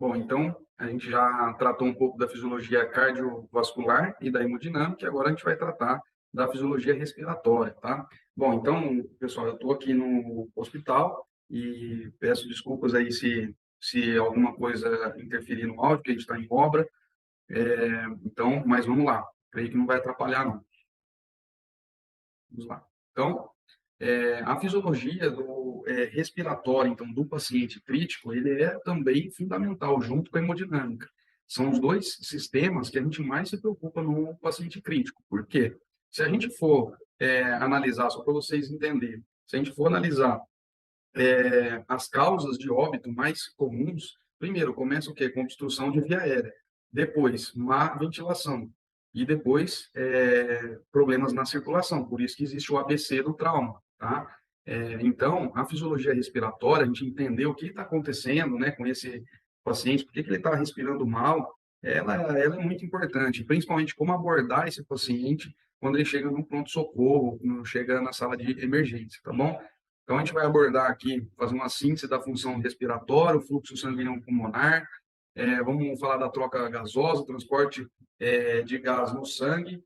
Bom, então a gente já tratou um pouco da fisiologia cardiovascular e da hemodinâmica, e agora a gente vai tratar da fisiologia respiratória, tá? Bom, então, pessoal, eu estou aqui no hospital e peço desculpas aí se alguma coisa interferir no áudio, porque a gente está em obra. Então, mas vamos lá. Creio que não vai atrapalhar, não. Vamos lá. Então, a fisiologia respiratória, então, do paciente crítico, ele é também fundamental, junto com a hemodinâmica. São os dois sistemas que a gente mais se preocupa no paciente crítico. Por quê? Se a gente for analisar, só para vocês entenderem, se a gente for analisar as causas de óbito mais comuns, primeiro, começa o quê? Com obstrução de via aérea. Depois, má ventilação. E depois, problemas na circulação. Por isso que existe o ABC do trauma, tá? Então, a fisiologia respiratória, a gente entender o que está acontecendo, né, com esse paciente, por que ele está respirando mal, ela é muito importante, principalmente como abordar esse paciente quando ele chega no pronto-socorro, quando chega na sala de emergência, tá bom? Então, a gente vai abordar aqui, fazer uma síntese da função respiratória, o fluxo sanguíneo pulmonar, vamos falar da troca gasosa, transporte de gás no sangue,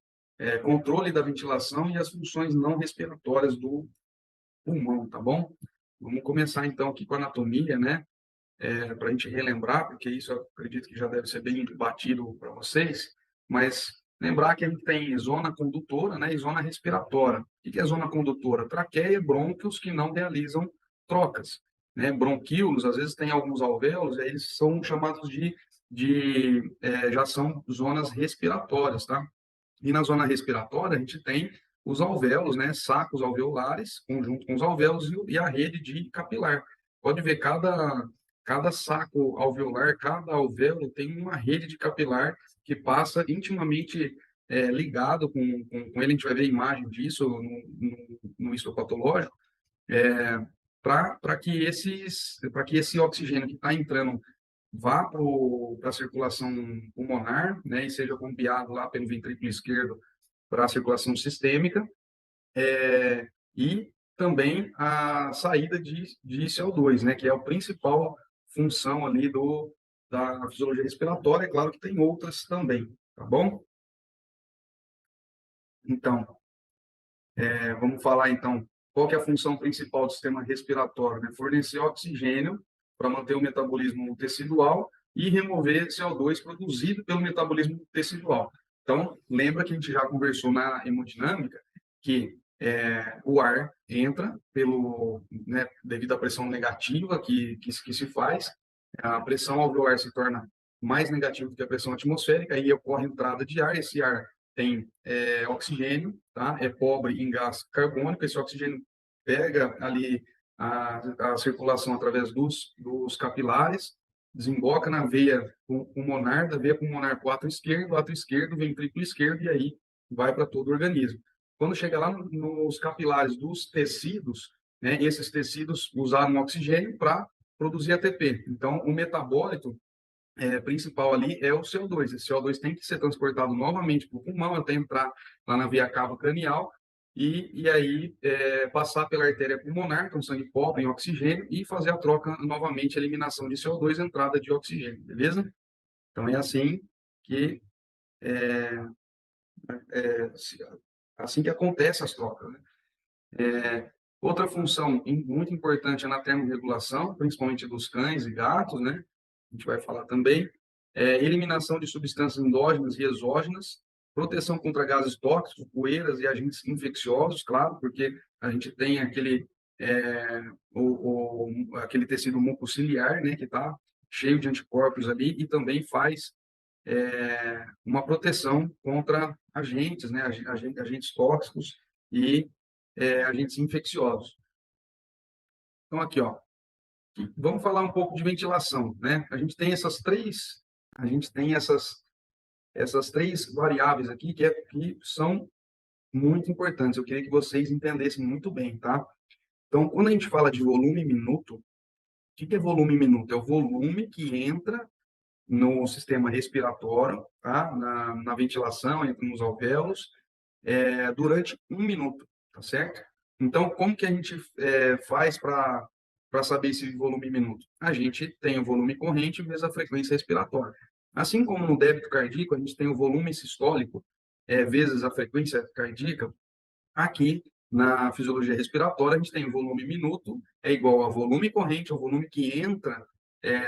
controle da ventilação e as funções não respiratórias do pulmão, tá bom? Vamos começar então aqui com a anatomia, né? Para a gente relembrar, porque isso eu acredito que já deve ser bem batido para vocês, mas lembrar que a gente tem zona condutora, né, e zona respiratória. O que é zona condutora? Traqueia e brônquios que não realizam trocas, né? Bronquíolos, às vezes tem alguns alvéolos, aí eles são chamados já são zonas respiratórias, tá? E na zona respiratória a gente tem os alvéolos, né, sacos alveolares, conjunto com os alvéolos e a rede de capilar. Pode ver, cada saco alveolar, cada alvéolo tem uma rede de capilar que passa intimamente ligado com ele. A gente vai ver imagem disso no histopatológico, para que esse oxigênio que está entrando vá para a circulação pulmonar, né, e seja bombeado lá pelo ventrículo esquerdo para a circulação sistêmica, e também a saída de CO2, né, que é a principal função ali da fisiologia respiratória. É claro que tem outras também, tá bom? Então, vamos falar então qual que é a função principal do sistema respiratório, né? Fornecer oxigênio para manter o metabolismo tecidual e remover CO2 produzido pelo metabolismo tecidual. Então, lembra que a gente já conversou na hemodinâmica que o ar entra né, devido à pressão negativa que se faz, a pressão alveolar se torna mais negativa do que a pressão atmosférica, aí ocorre entrada de ar, esse ar tem oxigênio, tá? É pobre em gás carbônico, esse oxigênio pega ali a circulação através dos capilares, desemboca na veia pulmonar, da veia pulmonar para o ato esquerdo, ventrículo esquerdo, e aí vai para todo o organismo. Quando chega lá nos capilares dos tecidos, né, esses tecidos usaram oxigênio para produzir ATP. Então, o metabólito principal ali é o CO2. Esse CO2 tem que ser transportado novamente para o pulmão até entrar lá na via cava cranial e aí passar pela artéria pulmonar, então sangue pobre em oxigênio, e fazer a troca novamente, eliminação de CO2, entrada de oxigênio, beleza? Então é que é, é, assim que acontece as trocas, né? Outra função muito importante é na termorregulação, principalmente dos cães e gatos, né? A gente vai falar também. Eliminação de substâncias endógenas e exógenas, proteção contra gases tóxicos, poeiras e agentes infecciosos, claro, porque a gente tem aquele tecido mucociliar, né, que está cheio de anticorpos ali e também faz uma proteção contra agentes, né, agentes tóxicos e agentes infecciosos. Então, aqui, ó, vamos falar um pouco de ventilação, né? A gente tem essas três variáveis aqui que são muito importantes. Eu queria que vocês entendessem muito bem, tá? Então, quando a gente fala de volume minuto, o que é volume minuto? É o volume que entra no sistema respiratório, tá? Na ventilação, entra nos alvéolos, durante um minuto, tá certo? Então, como que a gente faz para para saber esse volume minuto? A gente tem o volume corrente vezes a frequência respiratória. Assim como no débito cardíaco, a gente tem o volume sistólico vezes a frequência cardíaca, aqui na fisiologia respiratória, a gente tem o volume minuto é igual a volume corrente, é o volume que entra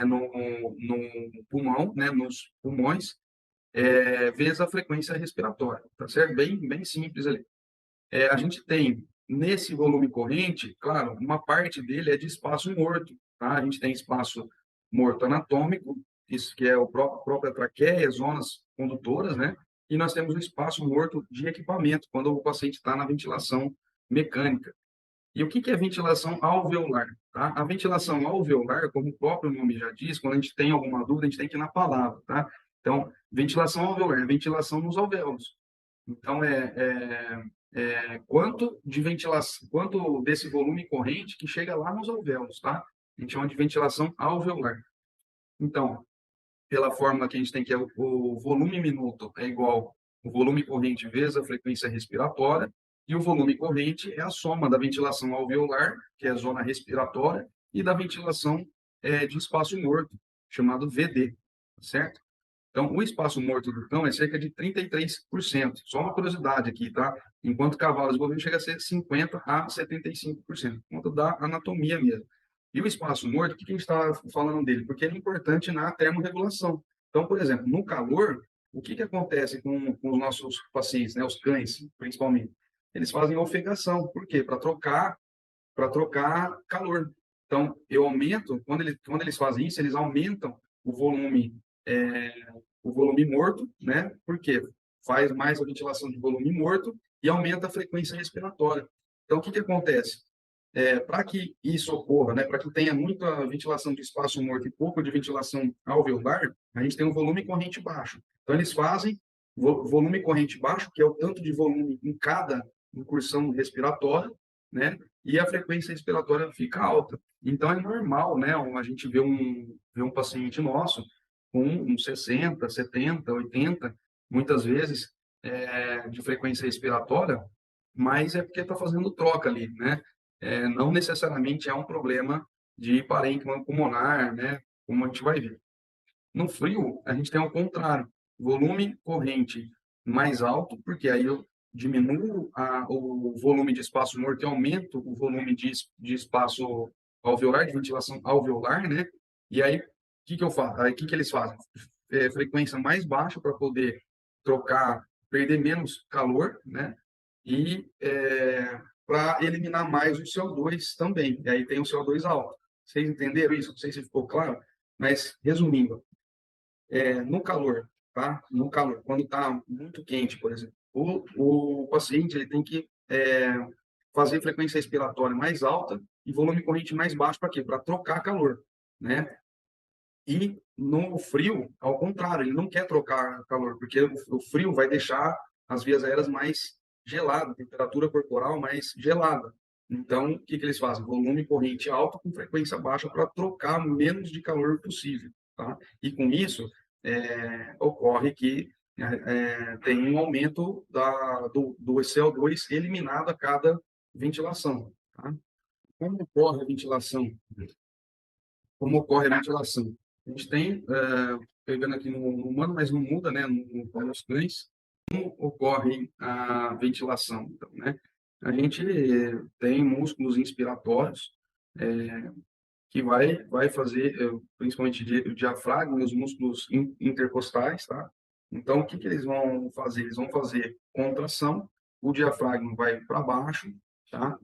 no pulmão, né, nos pulmões, vezes a frequência respiratória, tá certo? Bem simples ali. A gente tem, nesse volume corrente, claro, uma parte dele é de espaço morto, tá? A gente tem espaço morto anatômico, isso que é a própria traqueia, zonas condutoras, né? E nós temos o espaço morto de equipamento, quando o paciente está na ventilação mecânica. E o que que é ventilação alveolar? Tá? A ventilação alveolar, como o próprio nome já diz, quando a gente tem alguma dúvida, a gente tem que ir na palavra, tá? Então, ventilação alveolar, ventilação nos alvéolos. Então, quanto de ventilação, quanto desse volume corrente que chega lá nos alvéolos, tá? A gente chama de ventilação alveolar. Então, pela fórmula que a gente tem, que é o volume minuto é igual o volume corrente vezes a frequência respiratória, e o volume corrente é a soma da ventilação alveolar, que é a zona respiratória, e da ventilação de espaço morto, chamado VD, certo? Então, o espaço morto do cão é cerca de 33%. Só uma curiosidade aqui, tá? Enquanto cavalos bovinos chega a ser 50% a 75%, por conta da anatomia mesmo. E o espaço morto, o que a gente está falando dele? Porque ele é importante na termorregulação. Então, por exemplo, no calor, o que acontece com os nossos pacientes, né? Os cães, principalmente? Eles fazem ofegação. Por quê? Para trocar calor. Então, eu aumento, quando eles fazem isso, eles aumentam o volume, é, o volume morto, né? Porque faz mais a ventilação de volume morto e aumenta a frequência respiratória. Então, o que acontece? Para que isso ocorra, né? Para que tenha muita ventilação de espaço morto e pouco de ventilação alveolar, a gente tem um volume corrente baixo. Então, eles fazem volume corrente baixo, que é o tanto de volume em cada incursão respiratória, né? E a frequência respiratória fica alta. Então, é normal, né? A gente vê um paciente nosso com uns 60, 70, 80, muitas vezes, de frequência respiratória, mas é porque está fazendo troca ali, né? Não necessariamente é um problema de parênquima pulmonar, né? Como a gente vai ver. No frio, a gente tem o contrário, volume corrente mais alto, porque aí eu diminuo o volume de espaço morto e aumento o volume de espaço alveolar, de ventilação alveolar, né? E aí, o que eu faço? Aí, o que eles fazem? Frequência mais baixa para poder trocar, perder menos calor, né? E para eliminar mais o CO2 também. E aí tem o CO2 alto. Vocês entenderam isso? Não sei se ficou claro, mas resumindo, no calor, tá? No calor, quando está muito quente, por exemplo, o paciente ele tem que fazer frequência respiratória mais alta e volume corrente mais baixo para quê? Para trocar calor, né? E no frio, ao contrário, ele não quer trocar calor, porque o frio vai deixar as vias aéreas mais geladas, temperatura corporal mais gelada. Então, o que eles fazem? Volume corrente alto com frequência baixa para trocar o menos de calor possível, tá? E com isso, ocorre que tem um aumento do CO2 eliminado a cada ventilação, tá? Como ocorre a ventilação? Como ocorre a ventilação? A gente tem, pegando aqui no humano, mas não muda, né, nos cães, como ocorre a ventilação, então, né? A gente tem músculos inspiratórios, que vai fazer, principalmente o diafragma e os músculos intercostais, tá? Então, o que eles vão fazer? Eles vão fazer contração, o diafragma vai para baixo, tá?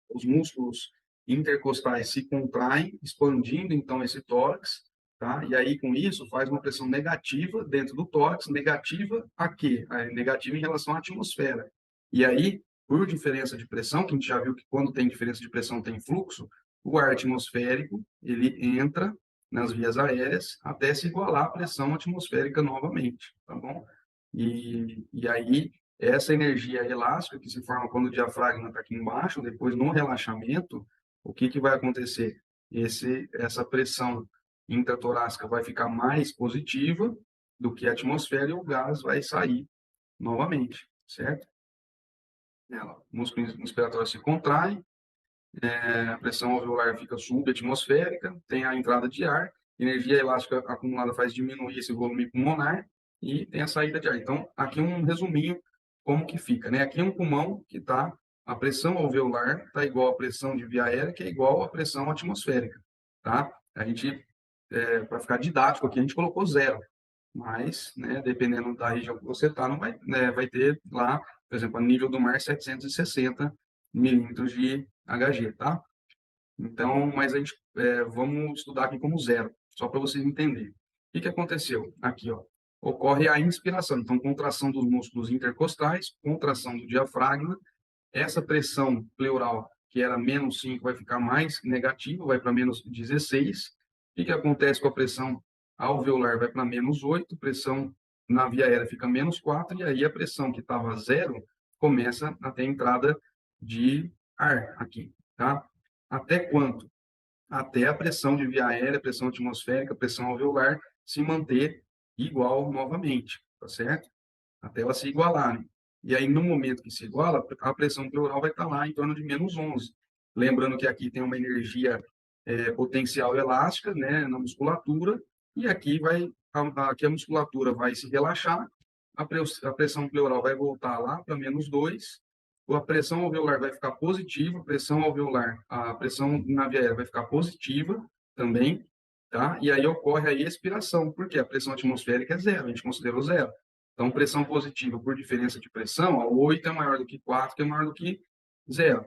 Os músculos intercostais se contraem, expandindo, então, esse tórax, tá? E aí, com isso, faz uma pressão negativa dentro do tórax, negativa a quê? Negativa em relação à atmosfera. E aí, por diferença de pressão, que a gente já viu que quando tem diferença de pressão tem fluxo, o ar atmosférico ele entra nas vias aéreas até se igualar à pressão atmosférica novamente, tá bom? E aí, essa energia elástica que se forma quando o diafragma está aqui embaixo, depois no relaxamento, o que vai acontecer? Essa pressão intratorácica vai ficar mais positiva do que a atmosfera e o gás vai sair novamente, certo? O músculo inspiratório se contrai, A pressão alveolar fica subatmosférica, tem a entrada de ar, energia elástica acumulada faz diminuir esse volume pulmonar e tem a saída de ar. Então, aqui um resuminho como que fica, né? Aqui é um pulmão que está, a pressão alveolar está igual à pressão de via aérea, que é igual à pressão atmosférica, tá? A gente, para ficar didático aqui, a gente colocou zero, mas, né, dependendo da região que você está, não vai, né, vai ter lá, por exemplo, a nível do mar, 760 milímetros de Hg, tá? Então, mas a gente vamos estudar aqui como zero, só para vocês entenderem. O que aconteceu? Aqui, ó, ocorre a inspiração, então contração dos músculos intercostais, contração do diafragma, essa pressão pleural, que era menos 5, vai ficar mais negativa, vai para menos 16. O que acontece com a pressão alveolar? Vai para menos 8, pressão na via aérea fica menos 4, e aí a pressão que estava zero começa a ter entrada de ar aqui, tá? Até quanto? Até a pressão de via aérea, pressão atmosférica, pressão alveolar se manter igual novamente, tá certo? Até elas se igualarem. E aí, no momento que se iguala, a pressão pleural vai estar lá em torno de menos 11. Lembrando que aqui tem uma energia potencial elástica, né, na musculatura, e aqui aqui a musculatura vai se relaxar, a pressão pleural vai voltar lá para menos 2, a pressão alveolar vai ficar positiva, a pressão na via aérea vai ficar positiva também, tá? E aí ocorre a expiração, porque a pressão atmosférica é zero, a gente considerou zero. Então, pressão positiva por diferença de pressão, a 8 é maior do que 4, que é maior do que zero.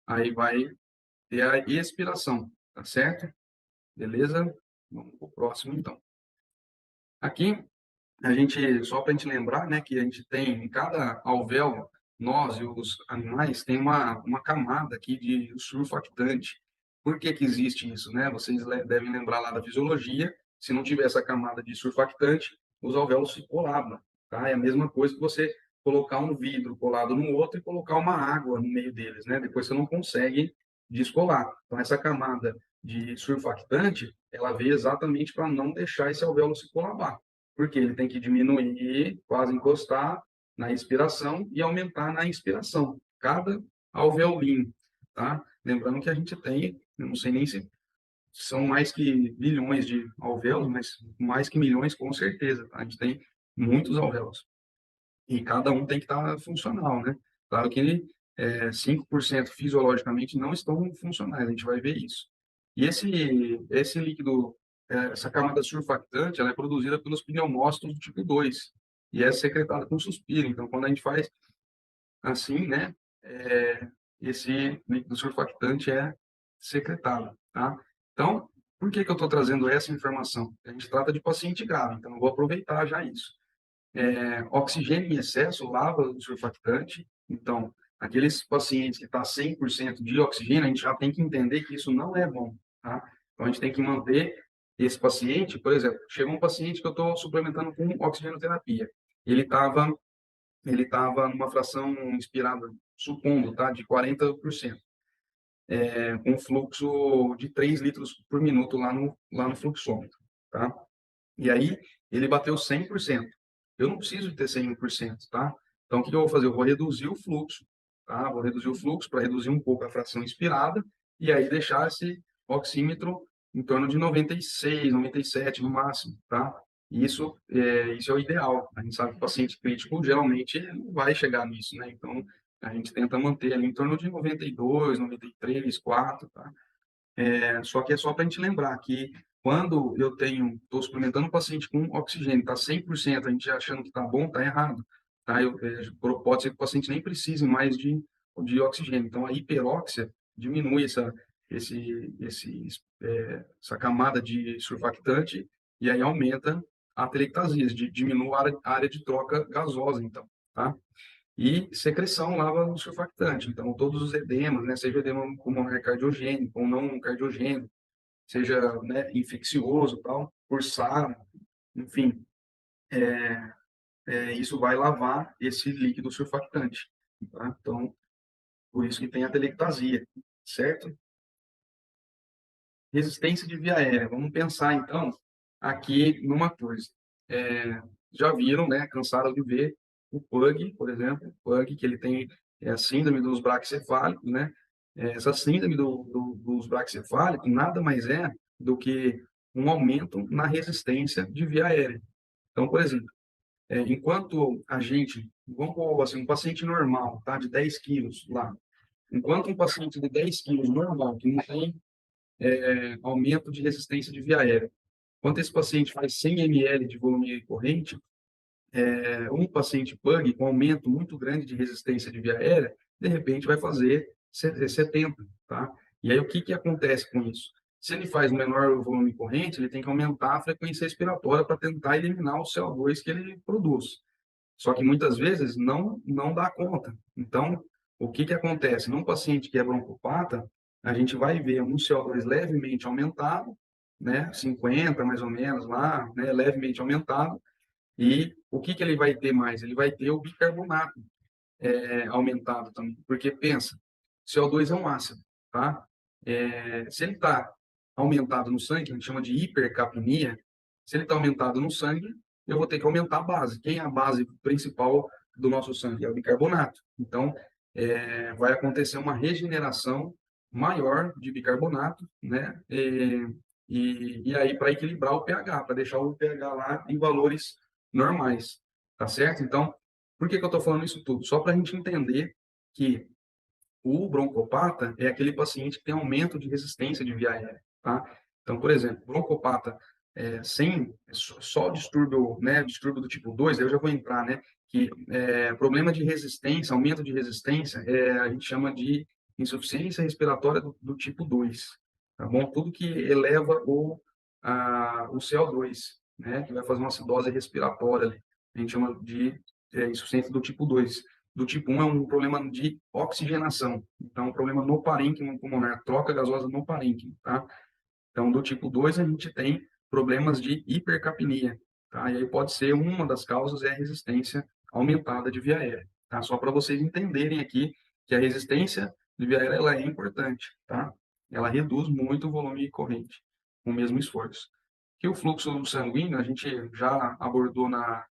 Aí vai ter a expiração, tá certo? Beleza? Vamos para o próximo, então. Aqui, só para a gente lembrar, né, que a gente tem em cada alvéolo, nós e os animais, tem uma camada aqui de surfactante. Por que que existe isso, né? Vocês devem lembrar lá da fisiologia, se não tiver essa camada de surfactante, os alvéolos se colabam, tá? É a mesma coisa que você colocar um vidro colado no outro e colocar uma água no meio deles, né? Depois você não consegue descolar. Então, essa camada de surfactante, ela veio exatamente para não deixar esse alvéolo se colabar, porque ele tem que diminuir, quase encostar na expiração e aumentar na inspiração, cada alveolinho, tá? Lembrando que a gente tem, eu não sei nem se são mais que bilhões de alvéolos, mas mais que milhões com certeza, tá? A gente tem muitos alvéolos e cada um tem que estar funcional, né? Claro que 5% fisiologicamente não estão funcionais, a gente vai ver isso. E esse líquido, essa camada surfactante, ela é produzida pelos pneumócitos do tipo 2 e é secretada com suspiro. Então, quando a gente faz assim, né, é, esse líquido surfactante é secretado, tá? Então, por que que eu estou trazendo essa informação? A gente trata de paciente grave, então eu vou aproveitar já isso. Oxigênio em excesso lava o surfactante. Então, aqueles pacientes que estão 100% de oxigênio, a gente já tem que entender que isso não é bom, tá? Então, a gente tem que manter esse paciente, por exemplo, chegou um paciente que eu estou suplementando com oxigenoterapia. Ele tava numa fração inspirada, supondo, tá, de 40%, com fluxo de 3 litros por minuto lá no fluxômetro, tá? E aí, ele bateu 100%. Eu não preciso de ter 100%, tá? Então, o que eu vou fazer? Eu vou reduzir o fluxo, tá? Vou reduzir o fluxo para reduzir um pouco a fração inspirada e aí deixar esse oxímetro em torno de 96, 97 no máximo, tá? Isso é o ideal. A gente sabe que o paciente crítico geralmente não vai chegar nisso, né? Então, a gente tenta manter ali em torno de 92, 93, 4, tá? Só que é só para a gente lembrar que quando estou suplementando o paciente com oxigênio, está 100%, a gente já achando que está bom, está errado. Tá? Pode ser que o paciente nem precise mais de oxigênio. Então, a hiperóxia diminui essa camada de surfactante e aí aumenta a atelectasias, diminui a área de troca gasosa, então, tá? E secreção lava o surfactante. Então, todos os edemas, né, seja edema pulmonar cardiogênico ou não cardiogênico, seja, né, infeccioso, tal, pulsar, enfim, isso vai lavar esse líquido surfactante. Tá? Então, por isso que tem a telectasia, certo? Resistência de via aérea. Vamos pensar, então, aqui numa coisa. Já viram, né, cansaram de ver o PUG, por exemplo, o PUG, que ele tem a síndrome dos braquicefálicos, né? Essa síndrome dos braquicefálicos nada mais é do que um aumento na resistência de via aérea. Então, por exemplo, enquanto a gente, vamos pôr assim, um paciente normal, tá, de 10 quilos lá, enquanto um paciente de 10 quilos normal, que não tem aumento de resistência de via aérea, quando esse paciente faz 100 ml de volume corrente, um paciente PUG com aumento muito grande de resistência de via aérea, de repente vai fazer 70, tá? E aí o que acontece com isso? Se ele faz um menor volume corrente, ele tem que aumentar a frequência respiratória para tentar eliminar o CO2 que ele produz. Só que muitas vezes não dá conta. Então, o que acontece? Num paciente que é broncopata, a gente vai ver um CO2 levemente aumentado, né, 50 mais ou menos lá, né, levemente aumentado, e o que ele vai ter mais? Ele vai ter o bicarbonato aumentado também, porque pensa, CO2 é um ácido, tá? Se ele está aumentado no sangue, a gente chama de hipercapnia, se ele está aumentado no sangue, eu vou ter que aumentar a base. Quem é a base principal do nosso sangue? É o bicarbonato. Então, vai acontecer uma regeneração maior de bicarbonato, né? E aí, para equilibrar o pH, para deixar o pH lá em valores normais, tá certo? Então, por que eu estou falando isso tudo? Só para a gente entender que o broncopata é aquele paciente que tem aumento de resistência de via aérea, tá? Então, por exemplo, broncopata sem só distúrbio, né, distúrbio do tipo 2, eu já vou entrar, né, que problema de resistência, aumento de resistência, a gente chama de insuficiência respiratória do tipo 2, tá bom? Tudo que eleva o CO2, né, que vai fazer uma acidose respiratória ali, a gente chama de insuficiência do tipo 2. Do tipo 1 é um problema de oxigenação, então um problema no parênquima pulmonar, troca gasosa no parênquima, tá? Então, do tipo 2 a gente tem problemas de hipercapnia, tá? E aí pode ser uma das causas é a resistência aumentada de via aérea, tá? Só para vocês entenderem aqui que a resistência de via aérea ela é importante, tá? Ela reduz muito o volume corrente com o mesmo esforço. Que o fluxo sanguíneo a gente já abordou na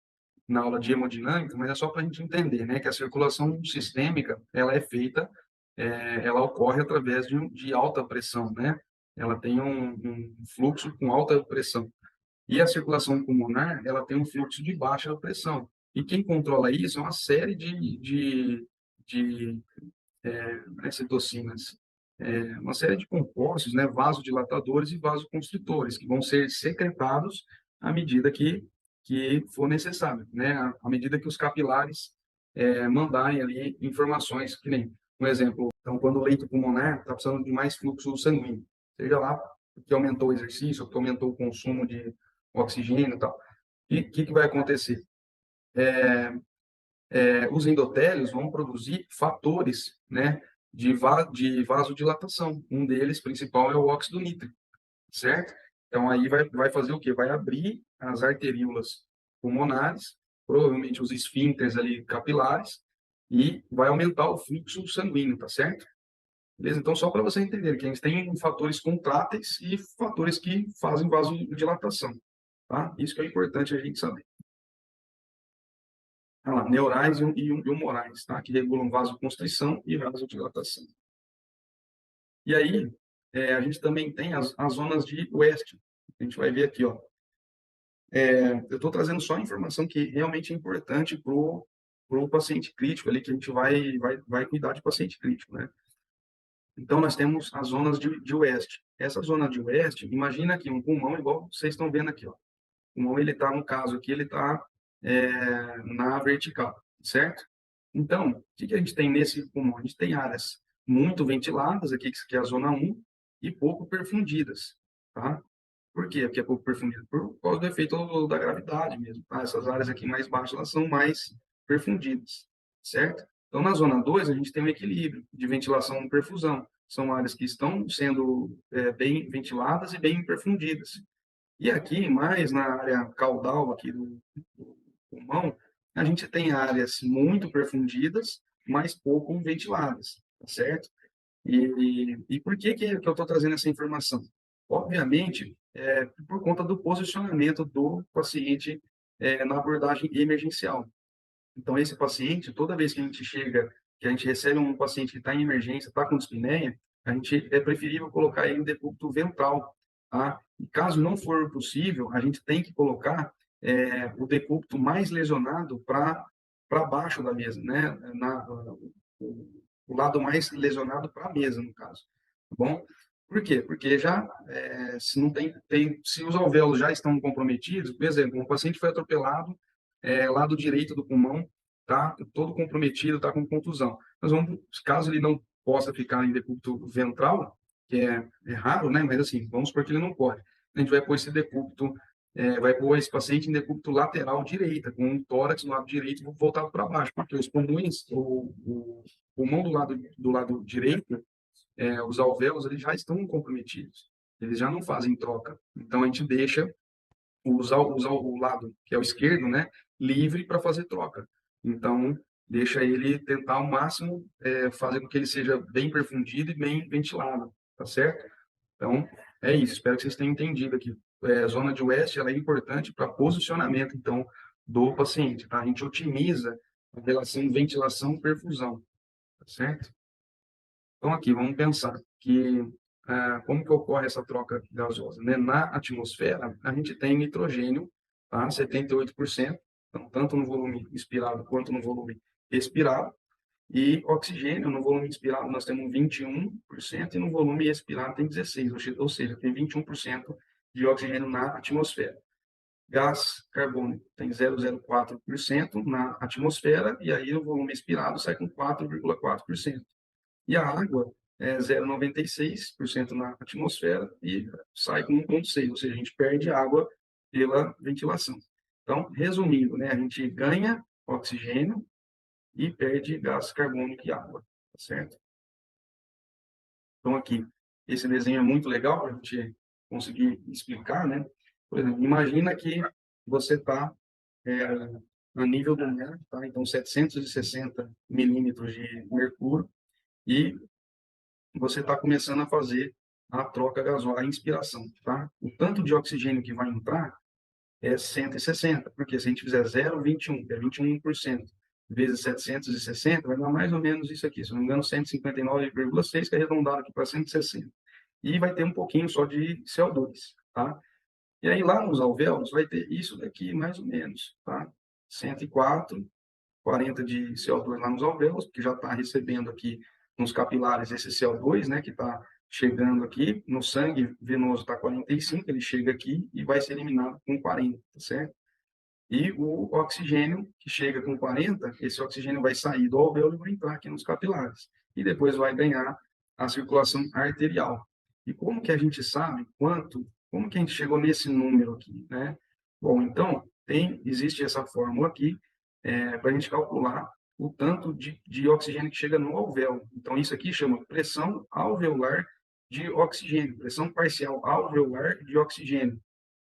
aula de hemodinâmica, mas é só para a gente entender, né, que a circulação sistêmica ela é feita, ela ocorre através de alta pressão, né? Ela tem um fluxo com alta pressão. E a circulação pulmonar ela tem um fluxo de baixa pressão. E quem controla isso é uma série de citocinas, uma série de compostos, né, vasodilatadores e vasoconstritores, que vão ser secretados à medida que for necessário, né, à medida que os capilares mandarem ali informações, que nem, um exemplo, então, quando o leito pulmonar está precisando de mais fluxo sanguíneo, seja lá porque aumentou o exercício, porque aumentou o consumo de oxigênio e tal, e o que vai acontecer? Os endotélios vão produzir fatores, né, de vasodilatação. Um deles, principal, é o óxido nítrico, certo? Então, aí vai fazer o quê? Vai abrir as arteríolas pulmonares, provavelmente os esfíncteres ali capilares, e vai aumentar o fluxo sanguíneo, tá certo? Beleza? Então, só para você entender que a gente tem fatores contráteis e fatores que fazem vasodilatação, tá? Isso que é importante a gente saber. Lá, neurais e humorais, tá? Que regulam vasoconstrição e vasodilatação. E aí, a gente também tem as zonas de West. A gente vai ver aqui, ó. Eu estou trazendo só a informação que realmente é importante para o paciente crítico ali, que a gente vai cuidar de paciente crítico, né? Então, nós temos as zonas de West. Essa zona de West, imagina aqui um pulmão igual vocês estão vendo aqui, ó. O pulmão, ele está, no caso aqui, ele está na vertical, certo? Então, o que a gente tem nesse pulmão? A gente tem áreas muito ventiladas, aqui que é a zona 1, e pouco perfundidas, tá? Por quê? Porque é pouco perfundida? Por causa do efeito da gravidade mesmo, tá? Essas áreas aqui mais baixas, elas são mais perfundidas, certo? Então, na zona 2, a gente tem um equilíbrio de ventilação e perfusão. São áreas que estão sendo bem ventiladas e bem perfundidas. E aqui, mais na área caudal aqui do pulmão, a gente tem áreas muito perfundidas, mas pouco ventiladas, tá certo? E por que eu estou trazendo essa informação? Obviamente, por conta do posicionamento do paciente na abordagem emergencial. Então, esse paciente, toda vez que a gente chega que a gente recebe um paciente que está em emergência, está com dispneia, a gente é preferível colocar ele em decúbito ventral, tá? E caso não for possível, a gente tem que colocar o decúbito mais lesionado para baixo da mesa, né? O lado mais lesionado para a mesa, no caso, tá bom? Por quê? Porque já, se não se os alvéolos já estão comprometidos, por exemplo, um paciente foi atropelado, lado direito do pulmão, tá todo comprometido, tá com contusão. Nós vamos, caso ele não possa ficar em decúbito ventral, que é raro, né? Mas assim, vamos supor que ele não pode. A gente vai pôr esse decúbito, vai pôr esse paciente em decúbito lateral direita, com um tórax no lado direito voltado para baixo, porque os pulmões, o pulmão do lado direito, os alvéolos, eles já estão comprometidos. Eles já não fazem troca. Então, a gente deixa o lado, que é o esquerdo, né, livre para fazer troca. Então, deixa ele tentar ao máximo fazer com que ele seja bem perfundido e bem ventilado, tá certo? Então, é isso. Espero que vocês tenham entendido aqui. A zona de West, ela é importante para posicionamento, então, do paciente, tá? A gente otimiza a relação ventilação-perfusão, tá certo? Então, aqui, vamos pensar que como que ocorre essa troca gasosa, né? Na atmosfera, a gente tem nitrogênio, tá? 78%, então, tanto no volume inspirado quanto no volume expirado, e oxigênio, no volume inspirado, nós temos 21%, e no volume expirado tem 16%, ou seja, tem 21% de oxigênio na atmosfera. Gás carbônico tem 0,04% na atmosfera, e aí o volume expirado sai com 4,4%. E a água é 0,96% na atmosfera e sai com 1,6%, ou seja, a gente perde água pela ventilação. Então, resumindo, né, a gente ganha oxigênio e perde gás carbônico e água, tá certo? Então, aqui, esse desenho é muito legal para a gente conseguir explicar, né? Por exemplo, imagina que você está a nível do mar, tá? Então, 760 milímetros de mercúrio, e você está começando a fazer a troca gasosa, a inspiração, tá? O tanto de oxigênio que vai entrar é 160, porque se a gente fizer 0,21, que é 21%, vezes 760, vai dar mais ou menos isso aqui, se não me engano, 159,6, que é arredondado aqui para 160. E vai ter um pouquinho só de CO2, tá? E aí lá nos alvéolos vai ter isso daqui, mais ou menos, tá? 104, 40 de CO2 lá nos alvéolos, porque já está recebendo aqui nos capilares esse CO2, né, que está chegando aqui, no sangue venoso está 45, ele chega aqui e vai ser eliminado com 40, tá certo? E o oxigênio, que chega com 40, esse oxigênio vai sair do alvéolo e vai entrar aqui nos capilares. E depois vai ganhar a circulação arterial. E como que a gente sabe como que a gente chegou nesse número aqui, né? Bom, então, existe essa fórmula aqui para a gente calcular o tanto de oxigênio que chega no alvéolo. Então, isso aqui chama pressão alveolar de oxigênio, pressão parcial alveolar de oxigênio.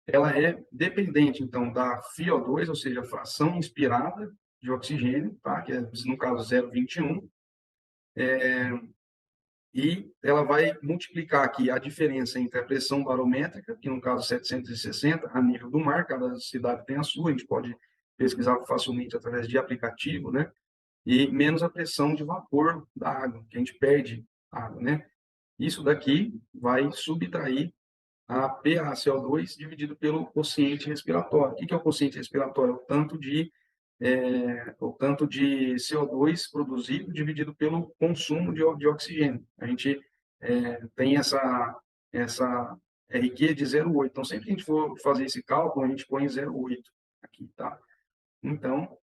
Ela é dependente, então, da FiO2, ou seja, a fração inspirada de oxigênio, tá? Que é, no caso, 0,21, e ela vai multiplicar aqui a diferença entre a pressão barométrica, que no caso 760, a nível do mar, cada cidade tem a sua, a gente pode pesquisar facilmente através de aplicativo, né? E menos a pressão de vapor da água, que a gente perde água, né? Isso daqui vai subtrair a PaCO2 dividido pelo quociente respiratório. O que é o quociente respiratório? O tanto de CO2 produzido dividido pelo consumo de oxigênio. A gente tem essa RQ de 0,8. Então, sempre que a gente for fazer esse cálculo, a gente põe 0,8 aqui, tá? Então,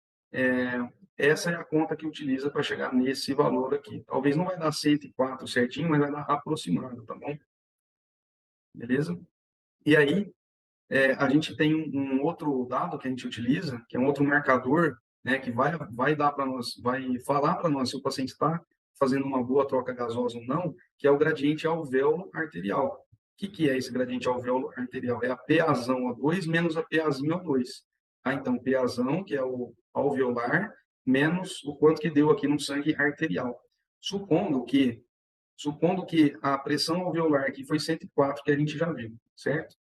essa é a conta que utiliza para chegar nesse valor aqui. Talvez não vai dar 104 certinho, mas vai dar aproximado, tá bom? Beleza? E aí, a gente tem um outro dado que a gente utiliza, que é um outro marcador, né, que vai dar para nós, vai falar para nós se o paciente está fazendo uma boa troca gasosa ou não, que é o gradiente alvéolo arterial. O que é esse gradiente alvéolo arterial? É a PAzão O2 menos a PAzinho O2. Tá? Então, PAzão, que é o alveolar, menos o quanto que deu aqui no sangue arterial. Supondo que a pressão alveolar aqui foi 104, que a gente já viu, certo?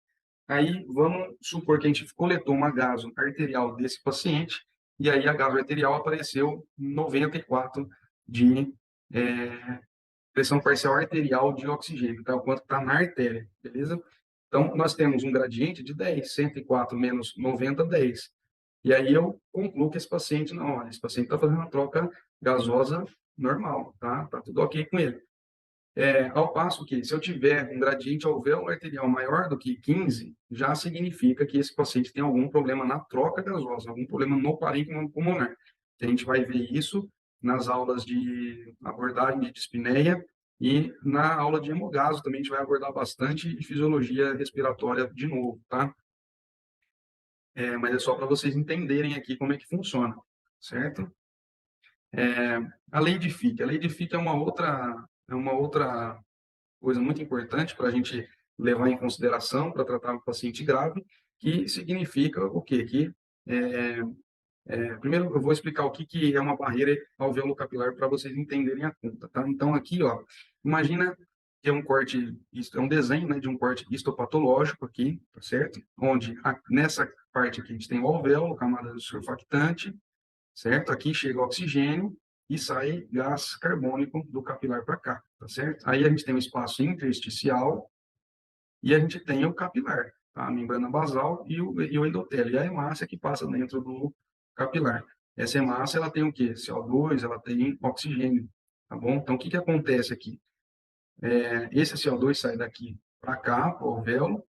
Aí, vamos supor que a gente coletou uma gaso arterial desse paciente, e aí a gaso arterial apareceu 94 de pressão parcial arterial de oxigênio, tá? O quanto está na artéria, beleza? Então, nós temos um gradiente de 10, 104 menos 90, 10. E aí eu concluo que esse paciente, não, olha, esse paciente está fazendo uma troca gasosa normal, tá? Tá tudo ok com ele. Ao passo que, se eu tiver um gradiente alvéolo arterial maior do que 15, já significa que esse paciente tem algum problema na troca gasosa, algum problema no parênquima pulmonar. A gente vai ver isso nas aulas de abordagem de dispneia e na aula de hemogaso também a gente vai abordar bastante de fisiologia respiratória de novo, tá? Mas é só para vocês entenderem aqui como é que funciona, certo? A lei de Fick. A lei de Fick é uma outra coisa muito importante para a gente levar em consideração para tratar um paciente grave, que significa o quê? Primeiro eu vou explicar o que é uma barreira alveolo-capilar para vocês entenderem a conta, tá? Então aqui, ó, imagina que é um corte, isso é um desenho, né, de um corte histopatológico aqui, tá certo? Onde nessa parte aqui a gente tem o alvéolo, camada surfactante, certo? Aqui chega o oxigênio e sai gás carbônico do capilar para cá, tá certo? Aí a gente tem o espaço intersticial e a gente tem o capilar, tá? A membrana basal e o endotélio, e a hemácia que passa dentro do capilar. Essa hemácia, ela tem o quê? CO2, ela tem oxigênio, tá bom? Então, o que acontece aqui? Esse CO2 sai daqui para cá, para o alvéolo,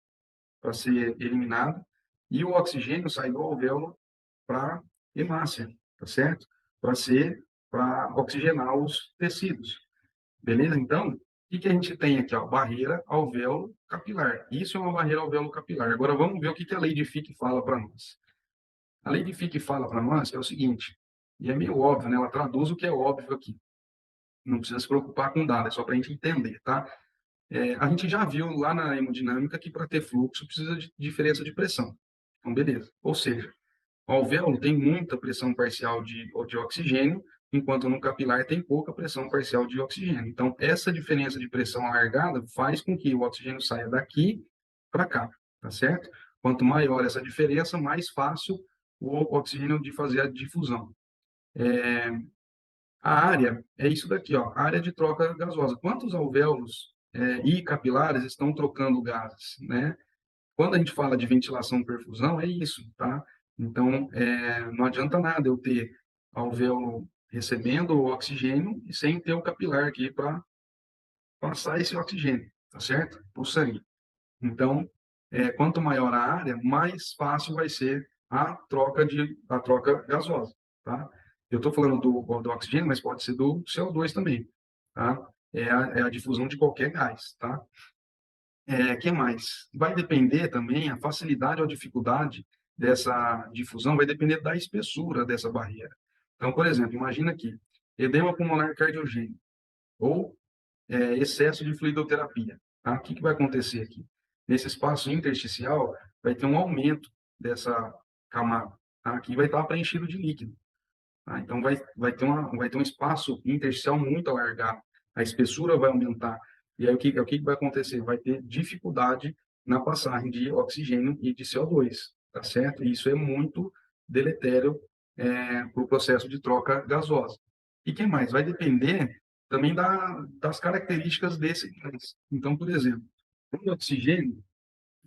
para ser eliminado, e o oxigênio sai do alvéolo para hemácia, tá certo? Para oxigenar os tecidos, beleza? Então, o que a gente tem aqui? Ó, barreira alvéolo capilar. Isso é uma barreira alvéolo capilar. Agora vamos ver o que a lei de Fick fala para nós. A lei de Fick fala para nós é o seguinte, e é meio óbvio, né? Ela traduz o que é óbvio aqui. Não precisa se preocupar com nada, é só para a gente entender, tá? A gente já viu lá na hemodinâmica que para ter fluxo precisa de diferença de pressão. Então, beleza. Ou seja, o alvéolo tem muita pressão parcial de oxigênio, enquanto no capilar tem pouca pressão parcial de oxigênio. Então, essa diferença de pressão alargada faz com que o oxigênio saia daqui para cá, tá certo? Quanto maior essa diferença, mais fácil o oxigênio de fazer a difusão. A área é isso daqui, ó, área de troca gasosa. Quantos alvéolos e capilares estão trocando gases, né? Quando a gente fala de ventilação e perfusão, é isso, tá? Então, não adianta nada eu ter alvéolo recebendo o oxigênio e sem ter o capilar aqui para passar esse oxigênio, tá certo? Para o sangue. Então, quanto maior a área, mais fácil vai ser a troca gasosa, tá? Eu estou falando do oxigênio, mas pode ser do CO2 também, tá? É a difusão de qualquer gás, tá? Que mais? Vai depender também, a facilidade ou dificuldade dessa difusão vai depender da espessura dessa barreira. Então, por exemplo, imagina aqui, edema pulmonar cardiogênico ou excesso de fluidoterapia. Tá? O que vai acontecer aqui? Nesse espaço intersticial, vai ter um aumento dessa camada. Tá? Aqui vai estar preenchido de líquido. Tá? Então, vai ter um espaço intersticial muito alargado. A espessura vai aumentar. E aí, o que vai acontecer? Vai ter dificuldade na passagem de oxigênio e de CO2. Tá certo? E isso é muito deletério para o processo de troca gasosa. E que mais? Vai depender também das características desse gás. Então, por exemplo, o oxigênio,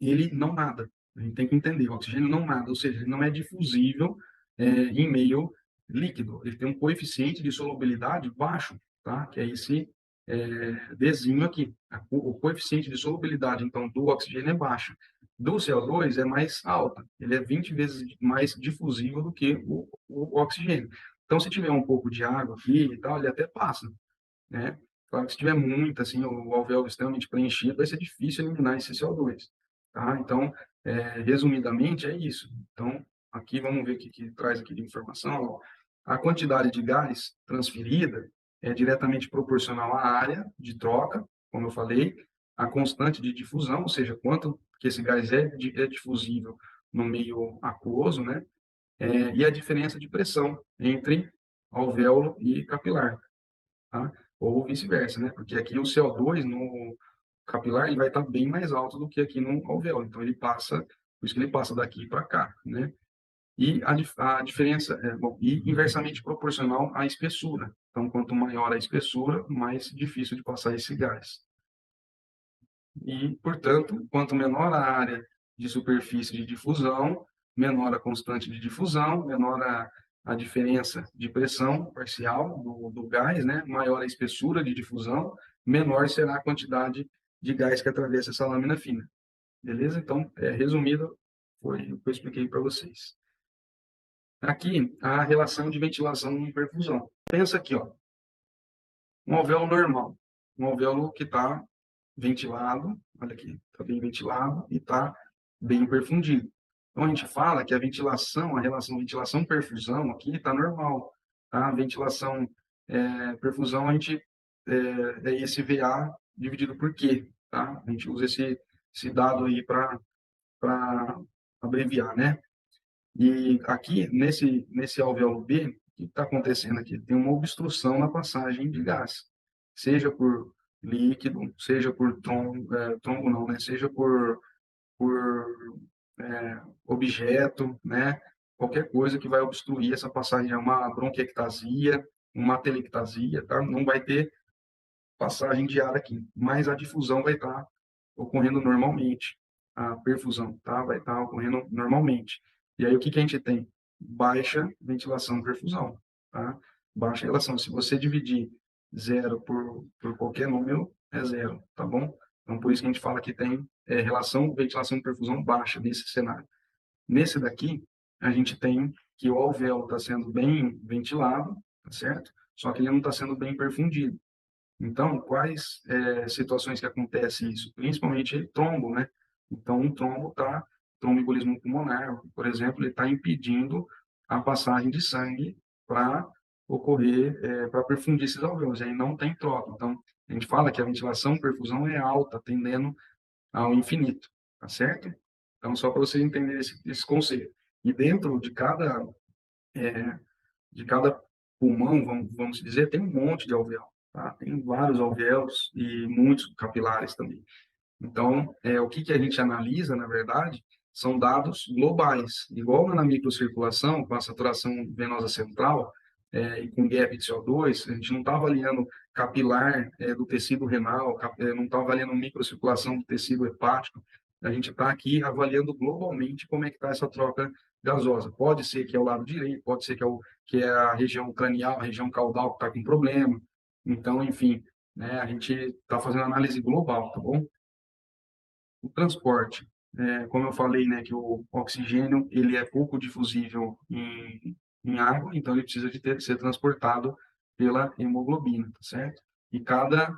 ele não nada. A gente tem que entender, o oxigênio não nada, ou seja, ele não é difusível em meio líquido. Ele tem um coeficiente de solubilidade baixo, tá? Que é esse Dzinho aqui. O coeficiente de solubilidade, então, do oxigênio é baixo. Do CO2 é mais alta. Ele é 20 vezes mais difusível do que o oxigênio. Então, se tiver um pouco de água aqui e tal, ele até passa, né? Claro que se tiver muito, assim, o alvéolo extremamente preenchido, vai ser difícil eliminar esse CO2, tá? Então, resumidamente, é isso. Então, aqui vamos ver o que traz aqui de informação. Ó. A quantidade de gás transferida é diretamente proporcional à área de troca, como eu falei, a constante de difusão, ou seja, quanto que esse gás é difusível no meio aquoso, né? E a diferença de pressão entre alvéolo e capilar, tá? Ou vice-versa, né? Porque aqui o CO2 no capilar ele vai estar bem mais alto do que aqui no alvéolo. Então ele passa, por isso que ele passa daqui para cá, né? E a diferença bom, e inversamente proporcional à espessura, Então, quanto maior a espessura, mais difícil de passar esse gás. E, portanto, quanto menor a área de superfície de difusão, menor a constante de difusão, menor a diferença de pressão parcial do gás, né? Maior a espessura de difusão, menor será a quantidade de gás que atravessa essa lâmina fina. Beleza? Então, resumido, foi o que eu expliquei para vocês. Aqui, a relação de ventilação e perfusão. Pensa aqui, ó, um alvéolo normal, um alvéolo que está ventilado, olha aqui, está bem ventilado e está bem perfundido. Então, a gente fala que a ventilação, a relação ventilação-perfusão aqui está normal. Tá? Ventilação, perfusão, a gente é esse VA dividido por Q. Tá? A gente usa esse dado aí para abreviar, né? E aqui, nesse alvéolo B, o que está acontecendo aqui? Tem uma obstrução na passagem de gás, seja por líquido, seja por trombo não, né? Seja por objeto, né? Qualquer coisa que vai obstruir essa passagem, é uma bronquiectasia, uma telectasia, tá? Não vai ter passagem de ar aqui, mas a difusão vai estar ocorrendo normalmente, a perfusão, tá? Vai estar ocorrendo normalmente. E aí o que que a gente tem? Baixa ventilação perfusão, tá? Baixa relação. Se você dividir zero por qualquer número, é zero, tá bom? Então por isso que a gente fala que tem relação ventilação perfusão baixa nesse cenário. Nesse daqui, a gente tem que o alvéolo está sendo bem ventilado, tá certo? Só que ele não está sendo bem perfundido. Então, quais situações que acontece isso? Principalmente trombo, né? Então, um trombo está, tromboembolismo pulmonar, por exemplo, ele está impedindo a passagem de sangue para ocorrer, para perfundir esses alvéolos, aí não tem troca. Então, a gente fala que a ventilação perfusão é alta, tendendo ao infinito, tá certo? Então, só para vocês entenderem esse conceito. E dentro de cada pulmão, vamos dizer, tem um monte de alvéolo, tá? Tem vários alvéolos e muitos capilares também. Então, o que a gente analisa, na verdade, são dados globais. Igual na microcirculação, com a saturação venosa central e com gap de CO2, a gente não está avaliando capilar do tecido renal, não está avaliando microcirculação do tecido hepático. A gente está aqui avaliando globalmente como é que está essa troca gasosa. Pode ser que é o lado direito, pode ser que é a região cranial, a região caudal que está com problema. Então, enfim, né, a gente está fazendo análise global, tá bom? O transporte, como eu falei, né, que o oxigênio ele é pouco difusível em água, então ele precisa de ser transportado pela hemoglobina, tá certo? E cada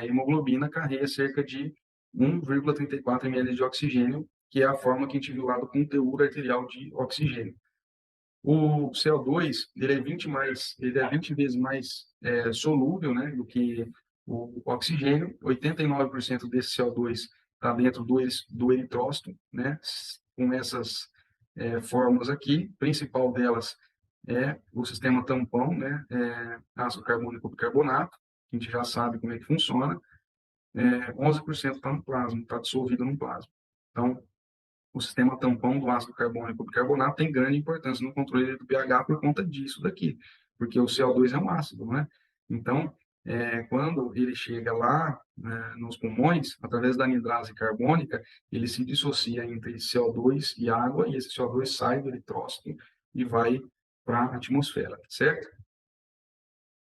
hemoglobina carrega cerca de 1,34 ml de oxigênio, que é a forma que a gente viu lá do conteúdo arterial de oxigênio. O CO2 ele é 20 vezes mais solúvel, né, do que o oxigênio. 89% desse CO2 está dentro do eritrócito, né, com essas fórmulas aqui. A principal delas é o sistema tampão, né, ácido carbônico bicarbonato, que a gente já sabe como é que funciona. 11% está no plasma, está dissolvido no plasma. Então, o sistema tampão do ácido carbônico bicarbonato tem grande importância no controle do pH por conta disso daqui, porque o CO2 é um ácido, né? Então, quando ele chega lá nos pulmões, através da anidrase carbônica, ele se dissocia entre CO2 e água, e esse CO2 sai do eritrócito e vai para a atmosfera, certo?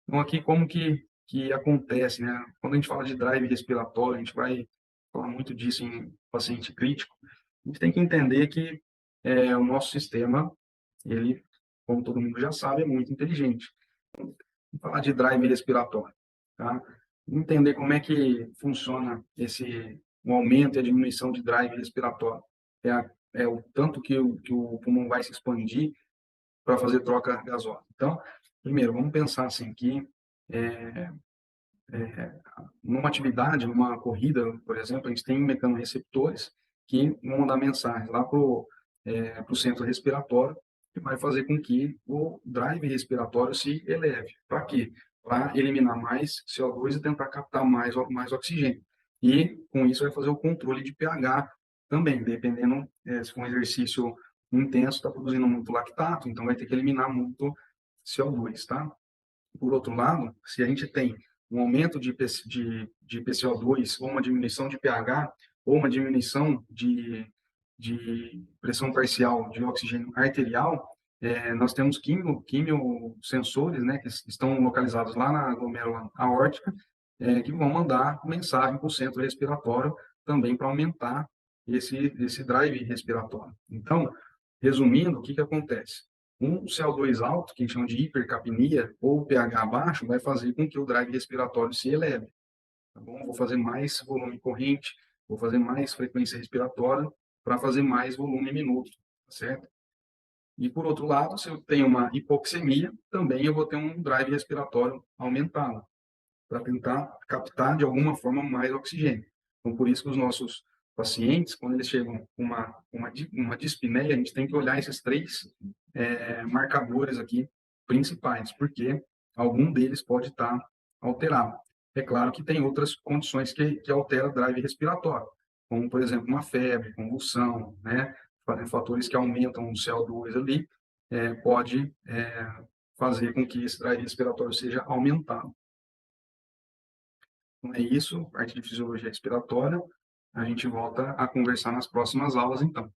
Então, aqui como que acontece, né? Quando a gente fala de drive respiratório, a gente vai falar muito disso em paciente crítico. A gente tem que entender que o nosso sistema, ele, como todo mundo já sabe, é muito inteligente. Vamos falar de drive respiratório, tá? Entender como é que funciona o aumento e a diminuição de drive respiratório. É o tanto que o pulmão vai se expandir para fazer troca gasosa. Então, primeiro, vamos pensar assim que numa atividade, numa corrida, por exemplo, a gente tem mecanorreceptores que vão mandar mensagem lá para o centro respiratório, que vai fazer com que o drive respiratório se eleve. Para quê? Para eliminar mais CO2 e tentar captar mais oxigênio. E, com isso, vai fazer o controle de pH também, dependendo se for um exercício intenso, está produzindo muito lactato, então vai ter que eliminar muito CO2, tá? Por outro lado, se a gente tem um aumento de PCO2 ou uma diminuição de pH ou uma diminuição de pressão parcial de oxigênio arterial, nós temos quimiosensores, né, que estão localizados lá na glomérula aórtica, que vão mandar mensagem para o centro respiratório também para aumentar esse drive respiratório. Então, resumindo, o que acontece? Um CO2 alto, que a gente chama de hipercapnia, ou pH baixo, vai fazer com que o drive respiratório se eleve. Tá bom? Vou fazer mais volume corrente, vou fazer mais frequência respiratória para fazer mais volume minuto, tá certo? E, por outro lado, se eu tenho uma hipoxemia, também eu vou ter um drive respiratório aumentado, para tentar captar de alguma forma mais oxigênio. Então, por isso que os nossos pacientes, quando eles chegam com uma dispneia, a gente tem que olhar esses três marcadores aqui principais, porque algum deles pode estar alterado. É claro que tem outras condições que alteram o drive respiratório, como, por exemplo, uma febre, convulsão, né? Fatores que aumentam o CO2 ali, pode fazer com que esse drive respiratório seja aumentado. Então, é isso, parte de fisiologia respiratória. A gente volta a conversar nas próximas aulas, então.